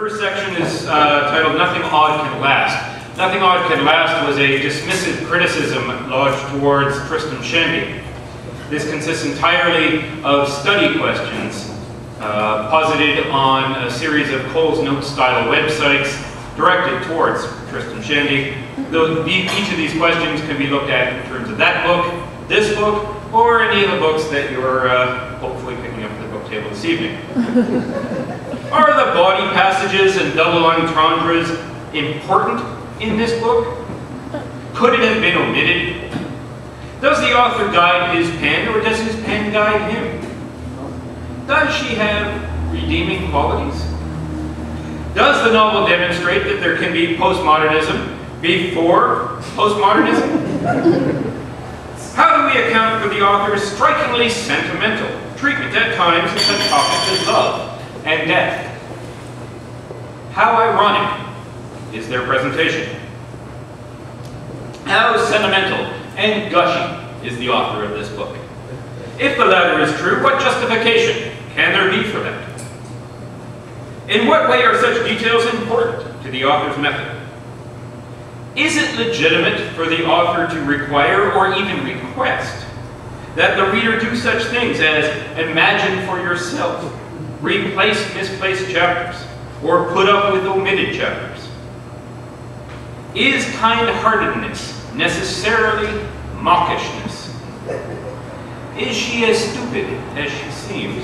first section is titled Nothing Odd Can Last. Nothing Odd Can Last was a dismissive criticism lodged towards Tristram Shandy. This consists entirely of study questions posited on a series of Cole's Notes-style websites directed towards Tristram Shandy. Each of these questions can be looked at in terms of that book, this book, or any of the books that you're hopefully picking up at the book table this evening. Are the body passages and double entendres important in this book? Could it have been omitted? Does the author guide his pen, or does his pen guide him? Does she have redeeming qualities? Does the novel demonstrate that there can be postmodernism before postmodernism? How do we account for the author's strikingly sentimental treatment at times of such topics as love and death? How ironic is their presentation? How sentimental and gushing is the author of this book? If the latter is true, what justification can there be for that? In what way are such details important to the author's method? Is it legitimate for the author to require or even request that the reader do such things as imagine for yourself, replace misplaced chapters, or put up with omitted chapters? Is kind-heartedness necessarily mawkishness? Is she as stupid as she seems?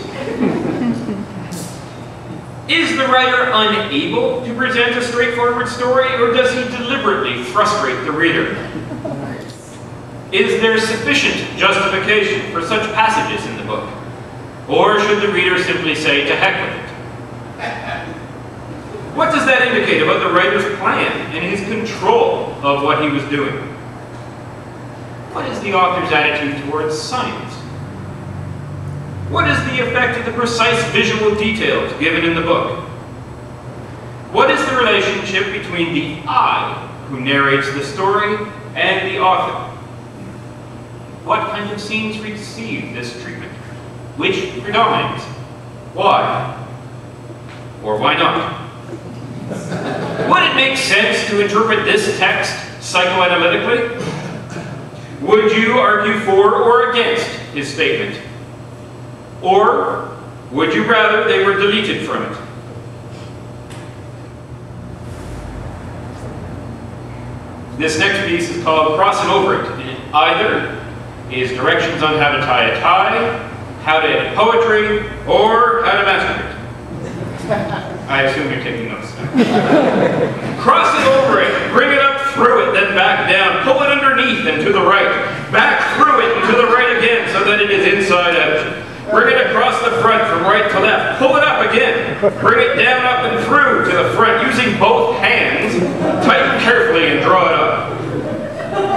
Is the writer unable to present a straightforward story, or does he deliberately frustrate the reader? Is there sufficient justification for such passages in the book? Or should the reader simply say, to heck with it? What does that indicate about the writer's plan and his control of what he was doing? What is the author's attitude towards science? What is the effect of the precise visual details given in the book? What is the relationship between the I, who narrates the story, and the author? What kind of scenes receive this treatment? Which predominates? Why? Or why not? Would it make sense to interpret this text psychoanalytically? Would you argue for or against his statement? Or would you rather they were deleted from it? This next piece is called Cross and Over It. And it either is directions on how to tie a tie, how to edit poetry, or how to masturbate. I assume you're taking notes. Cross it over it, bring it up through it, then back down, pull it underneath and to the right, back through it and to the right again so that it is inside out. Bring it across the front from right to left. Pull it up again. Bring it down, up, and through to the front using both hands. Tighten carefully and draw it up.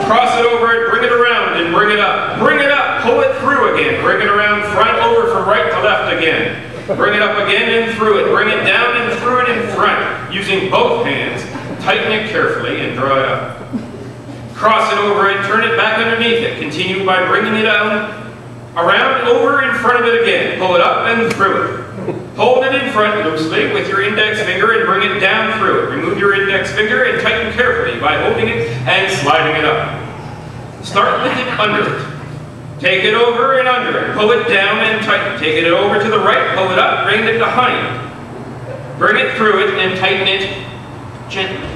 Cross it over it, bring it around, and bring it up. Bring it up, pull it through again. Bring it around, front over from right to left again. Bring it up again and through it. Bring it down and through it in front using both hands. Tighten it carefully and draw it up. Cross it over it, turn it back underneath it. Continue by bringing it down, around, over, in front of it again. Pull it up and through it. Hold it in front loosely with your index finger and bring it down through it. Remove your index finger and tighten carefully by holding it and sliding it up. Start with it under it. Take it over and under it. Pull it down and tighten. Take it over to the right. Pull it up. Bring it behind. Bring it through it and tighten it gently.